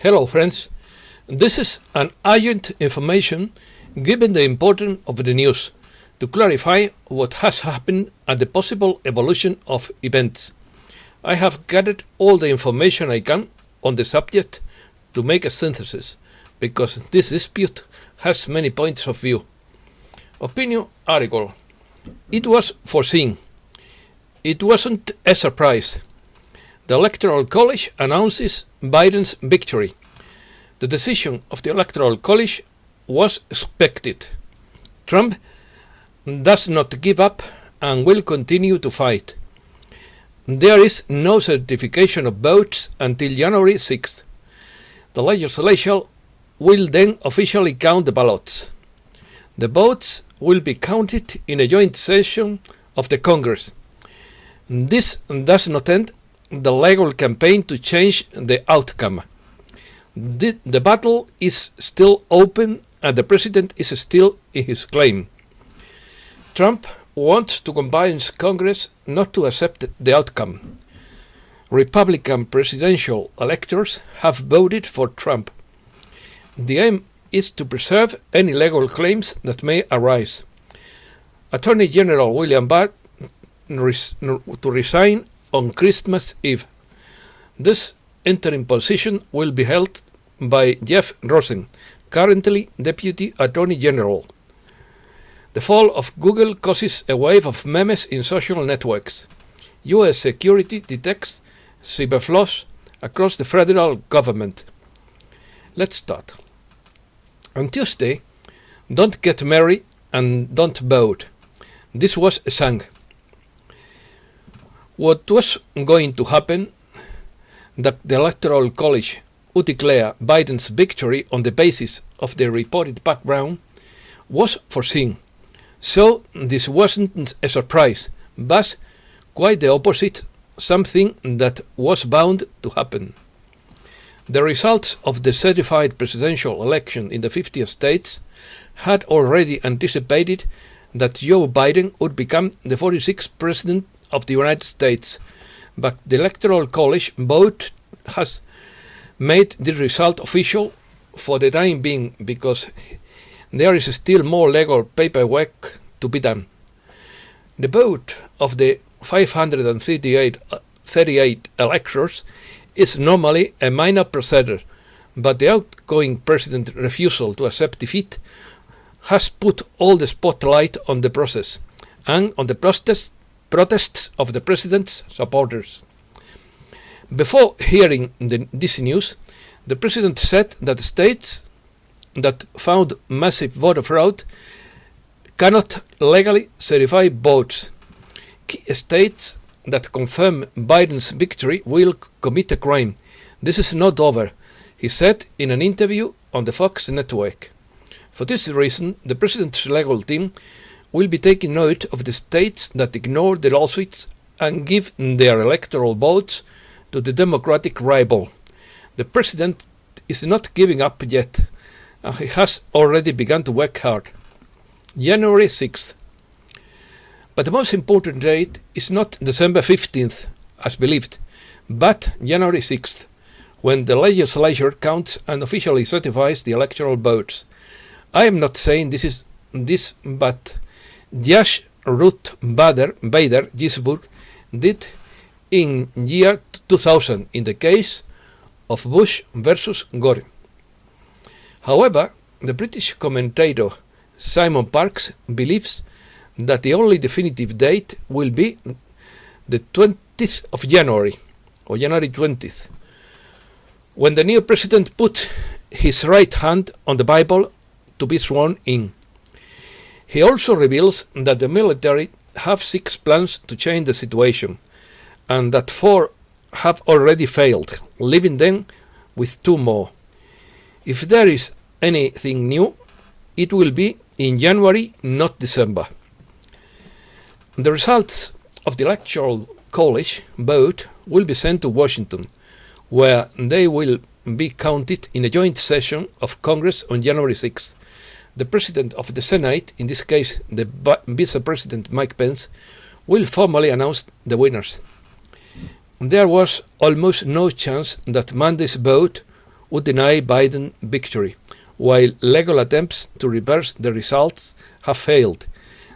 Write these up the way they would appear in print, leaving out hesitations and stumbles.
Hello friends, this is an urgent information given the importance of the news to clarify what has happened and the possible evolution of events. I have gathered all the information I can on the subject to make a synthesis, because this dispute has many points of view. Opinion article. It was foreseen. It wasn't a surprise. The Electoral College announces Biden's victory. The decision of the Electoral College was expected. Trump does not give up and will continue to fight. There is no certification of votes until January 6th. The legislature will then officially count the ballots. The votes will be counted in a joint session of the Congress. This does not end the legal campaign to change the outcome. The battle is still open and the president is still in his claim. Trump wants to convince Congress not to accept the outcome. Republican presidential electors have voted for Trump. The aim is to preserve any legal claims that may arise. Attorney General William Barr to resign on Christmas Eve. This interim position will be held by Jeff Rosen, currently Deputy Attorney General. The fall of Google causes a wave of memes in social networks. US security detects cyberflaws across the federal government. Let's start. On Tuesday, don't get married and don't vote. This was a song. What was going to happen, that the Electoral College would declare Biden's victory on the basis of the reported background, was foreseen. So this wasn't a surprise, but quite the opposite, something that was bound to happen. The results of the certified presidential election in the 50 states had already anticipated that Joe Biden would become the 46th president of the United States, but the Electoral College vote has made the result official for the time being, because there is still more legal paperwork to be done. The vote of the 538 electors is normally a minor procedure, but the outgoing president's refusal to accept defeat has put all the spotlight on the process and on the protests of the president's supporters. Before hearing this news, the president said that states that found massive voter fraud cannot legally certify votes. Key states that confirm Biden's victory will commit a crime. This is not over, he said in an interview on the Fox network. For this reason, the president's legal team will be taking note of the states that ignore the lawsuits and give their electoral votes to the Democratic rival. The president is not giving up yet, and he has already begun to work hard. January 6th. But the most important date is not December 15th, as believed, but January 6th, when the legislature counts and officially certifies the electoral votes. I am not saying this, but Judge Ruth Bader Ginsburg did in year 2000 in the case of Bush versus Gore. However, the British commentator Simon Parkes believes that the only definitive date will be the 20th of January, or January 20th, when the new president put his right hand on the Bible to be sworn in. He also reveals that the military have 6 plans to change the situation, and that 4 have already failed, leaving them with 2 more. If there is anything new, it will be in January, not December. The results of the Electoral College vote will be sent to Washington, where they will be counted in a joint session of Congress on January 6th. The President of the Senate, in this case the Vice President Mike Pence, will formally announce the winners. There was almost no chance that Monday's vote would deny Biden victory, while legal attempts to reverse the results have failed.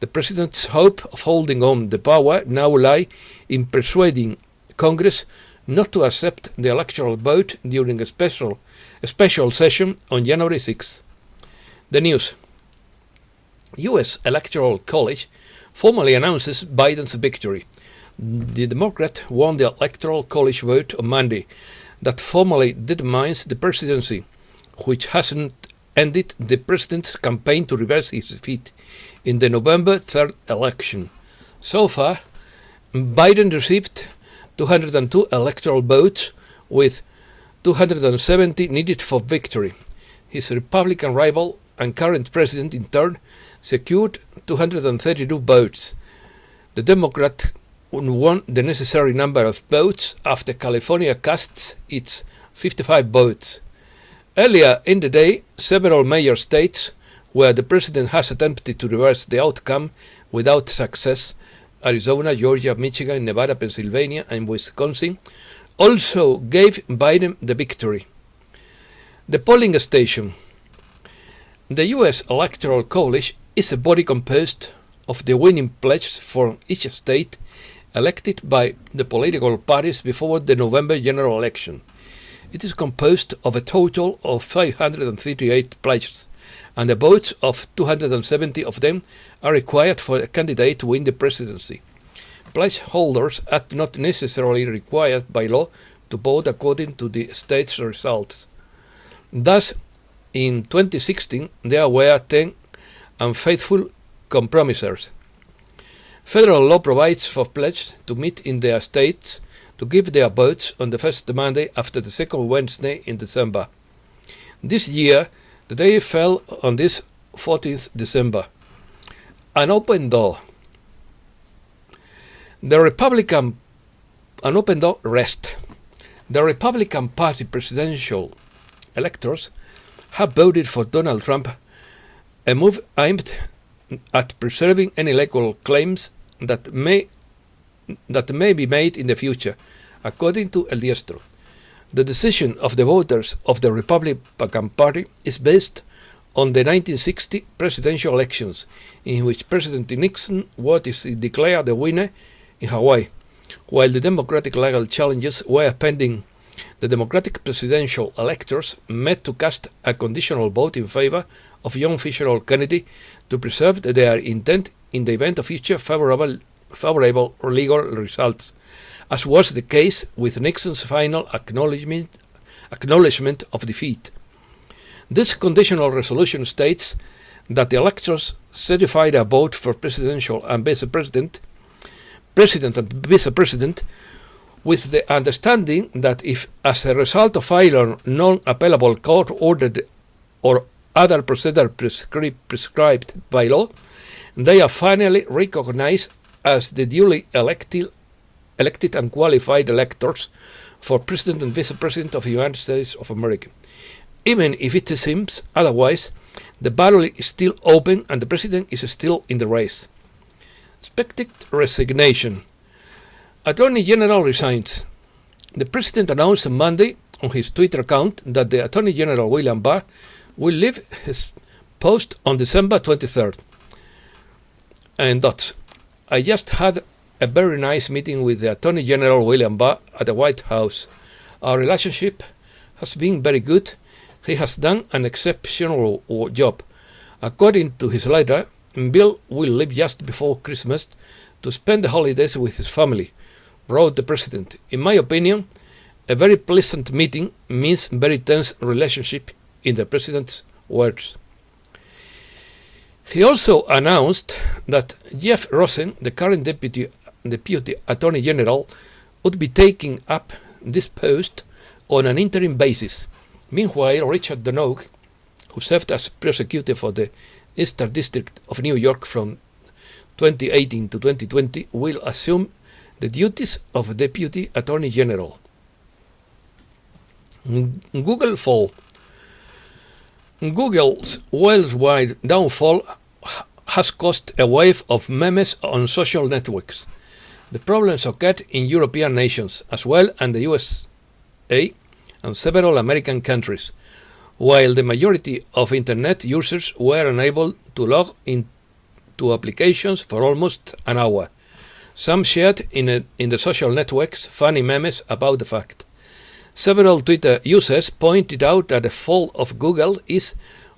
The president's hope of holding on the power now lie in persuading Congress not to accept the electoral vote during a special session on January 6. The news. U.S. Electoral College formally announces Biden's victory. The Democrat won the Electoral College vote on Monday that formally determines the presidency, which hasn't ended the president's campaign to reverse his defeat in the November 3rd election. So far, Biden received 202 electoral votes, with 270 needed for victory. His Republican rival and current president, in turn, secured 232 votes. The Democrat won the necessary number of votes after California casts its 55 votes. Earlier in the day, several major states where the president has attempted to reverse the outcome without success, Arizona, Georgia, Michigan, Nevada, Pennsylvania, and Wisconsin, also gave Biden the victory. The polling station. The U.S. Electoral College is a body composed of the winning pledges for each state elected by the political parties before the November general election. It is composed of a total of 538 pledges, and the votes of 270 of them are required for a candidate to win the presidency. Pledge holders are not necessarily required by law to vote according to the state's results. Thus, in 2016, there were 10 unfaithful compromisers. Federal law provides for pledges to meet in their states to give their votes on the first Monday after the second Wednesday in December. This year, the day fell on this 14th December. An open door. An open door rest. The Republican Party presidential electors have voted for Donald Trump, a move aimed at preserving any legal claims that may be made in the future, according to El Diestro. The decision of the voters of the Republican Party is based on the 1960 presidential elections, in which President Nixon was declared the winner in Hawaii, while the Democratic legal challenges were pending. The Democratic presidential electors met to cast a conditional vote in favor of John Fitzgerald Kennedy to preserve their intent in the event of future favorable legal results, as was the case with Nixon's final acknowledgement of defeat. This conditional resolution states that the electors certified a vote for president and vice president, with the understanding that if, as a result of filing non-appellable court-ordered or other procedure prescribed by law, they are finally recognized as the duly elected and qualified electors for President and Vice President of the United States of America. Even if it seems otherwise, the battle is still open and the President is still in the race. Expected resignation. Attorney General resigns. The President announced on Monday on his Twitter account that the Attorney General William Barr will leave his post on December 23rd. And that's, I just had a very nice meeting with the Attorney General William Barr at the White House. Our relationship has been very good. He has done an exceptional job. According to his letter, Bill will leave just before Christmas to spend the holidays with his family, wrote the President. In my opinion, a very pleasant meeting means very tense relationship, in the President's words. He also announced that Jeff Rosen, the current Deputy Attorney General, would be taking up this post on an interim basis. Meanwhile, Richard Donoghue, who served as prosecutor for the Eastern District of New York from 2018 to 2020, will assume the duties of Deputy Attorney General. Google fall. Google's worldwide downfall has caused a wave of memes on social networks. The problems occurred in European nations as well, and the USA and several American countries, while the majority of Internet users were unable to log into applications for almost an hour. Some shared in the social networks funny memes about the fact. Several Twitter users pointed out that the fall of Google is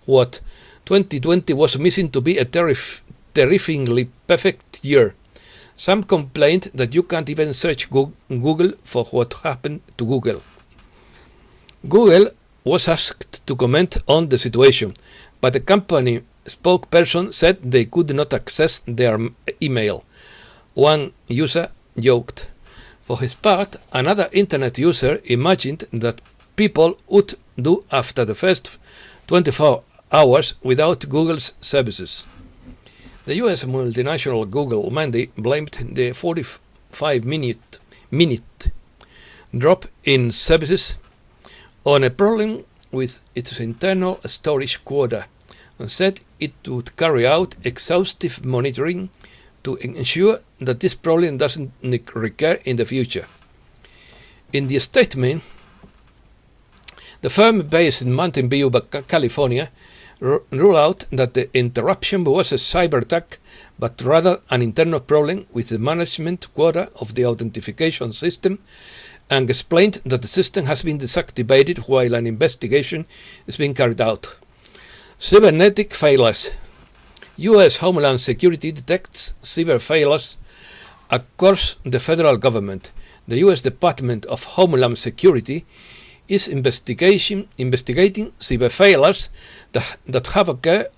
what 2020 was missing to be a terrifyingly perfect year. Some complained that you can't even search Google for what happened to Google. Google was asked to comment on the situation, but the company spokesperson said they could not access their email. One user joked. For his part, another internet user imagined that people would do after the first 24 hours without Google's services. The US multinational Google Monday blamed the 45-minute drop in services on a problem with its internal storage quota and said it would carry out exhaustive monitoring to ensure that this problem doesn't recur in the future. In the statement, the firm based in Mountain View, California, ruled out that the interruption was a cyber attack, but rather an internal problem with the management quota of the authentication system, and explained that the system has been deactivated while an investigation is being carried out. Cybernetic failures. U.S. Homeland Security detects cyber failures across the federal government. The U.S. Department of Homeland Security is investigating cyber failures that have occurred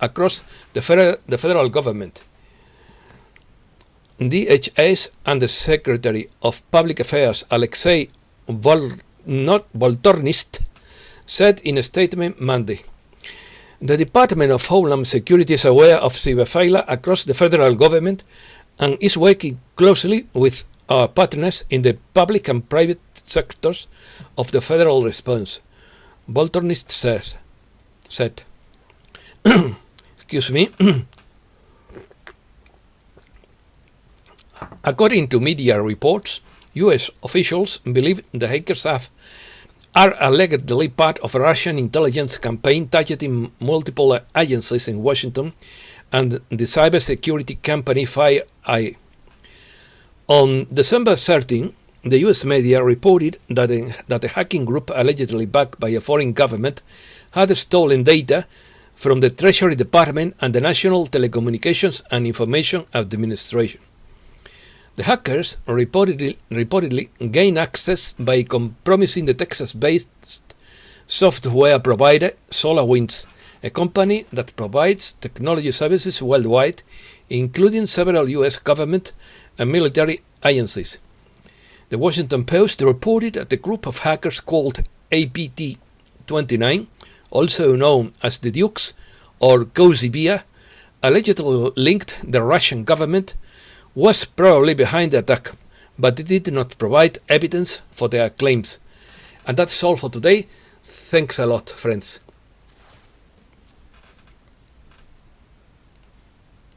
across the federal government. DHS Undersecretary of Public Affairs Alexei Voltornist said in a statement Monday, "The Department of Homeland Security is aware of cyber failure across the federal government and is working closely with our partners in the public and private sectors of the federal response," Voltornist said. Excuse me. According to media reports, U.S. officials believe the hackers are allegedly part of a Russian intelligence campaign targeting multiple agencies in Washington and the cybersecurity company FireEye. On December 13, the U.S. media reported that a hacking group allegedly backed by a foreign government had stolen data from the Treasury Department and the National Telecommunications and Information Administration. The hackers reportedly gained access by compromising the Texas-based software provider SolarWinds, a company that provides technology services worldwide, including several U.S. government and military agencies. The Washington Post reported that a group of hackers called APT-29, also known as the Dukes or Cozy Bear, allegedly linked the Russian government, was probably behind the attack, but it did not provide evidence for their claims. And that's all for today. Thanks a lot, friends.